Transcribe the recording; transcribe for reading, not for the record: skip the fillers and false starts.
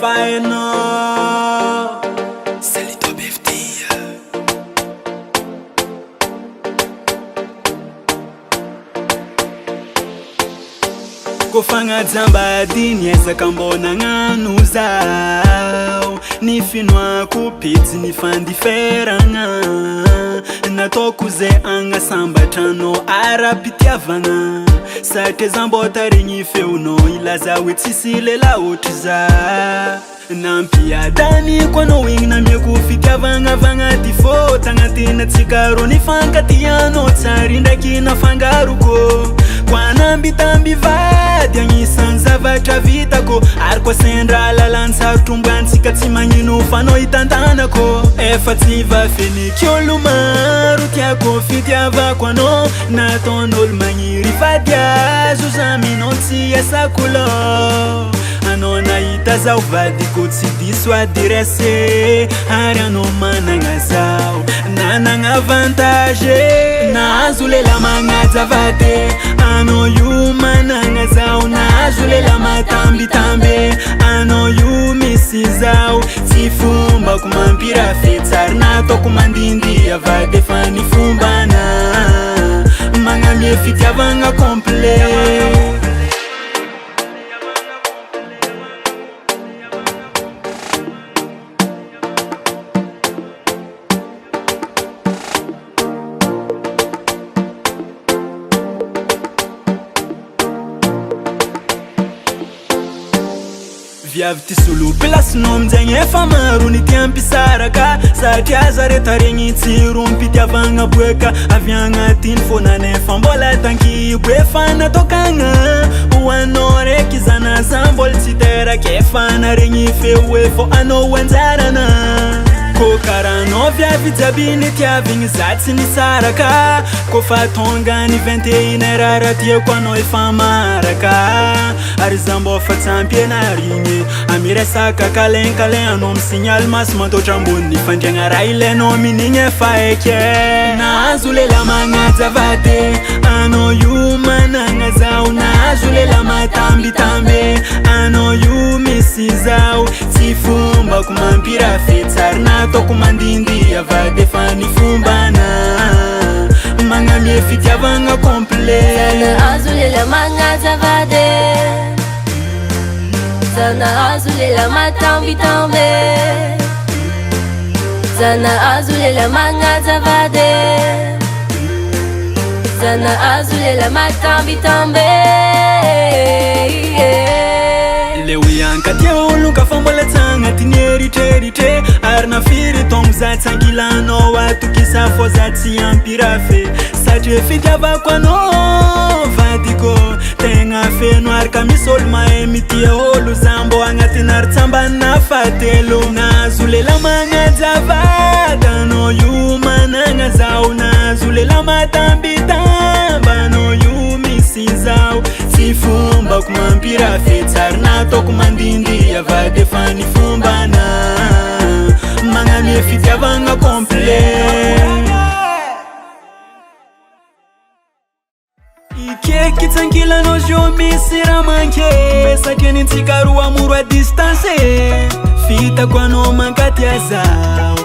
faino Salito Befti Kofanga zambadi niezaka mbona nganu zao nifinwa kupitsi nifandiferanga natokuze anga sambatano arapitiavana sate zambota rinyifeuno ilaza wetsisilela otiza nampia dani kono wing na mekufitia vanga vanga tifo tangatina tsikaro nifankatiano tsarinda kina fangaruko kwana mbitambi vadi angisanza vatra vitako arko sendra lalansa tumbwansika tsimanyino fano itantanako efa tsiva fenikiolo maro tiako fitiava kwano natonolo magniry fadiazo zamino tsiasakulo anona ita zao vadiko tsy diso adirese ary ano managna zao nanagna avantage nahazo lela magnajavate ano io managna zao nahazo lela matambitambe ano io misy zao tsy fombako mampira fetsary nataoko mandindia vade fa ny fombana magnamie fitiavagna complet viavy ty solo plasinao amizagny efa maro ny tiampisaraka satria zareta regny tsy rompitiavagna boeka avy agnatiny fonanefa mbola tankibo efa natokagna hoanao raiky zanaza mbola tsy teraka efa naregny feo efo anao anjarana ko karanao viavy jiaby tiavigny za tsy nisaraka kofa tonga ny 21 heure raha tiako anao efa maraka ary za mbô fa tsampianarigny amiresaka kalenkalen anao misignaly maso mantotra ambony fandriagna raha ilainao aminigny efa eke nahazo lela magnajavate anao io managna zao nahazo lela matambitambe anao io misy zao tsy fombako mampira fetsary nataoko mandindia vade fa ny fombana magnamie fitiavagna complet nahazo lela magnajavate nahazo lela matambitambe nahazo lela magnajavate nahazo lela matambitambe le oyankatia oloka fa mbola tsagnatiny eritreritry ary nafiry tombo za tsangilanao atokisa fô za tsy ampirafe satria fitiavako anao vadiko tegna feno araka misy olo mahay mitia olo za mbô agnatina ary tsambanina fatelo nahazo lela magnajavata anao io managna zao nahazo lela matambitamba anao io misy zao tsy fombako mampira fetsary nataoko mandindia vade fa ny fombana magnamie fitiavagna complet ikeky tsangilanao zio misy raha manke satria nintsika roa amoro a distance fitako anao mankatia zao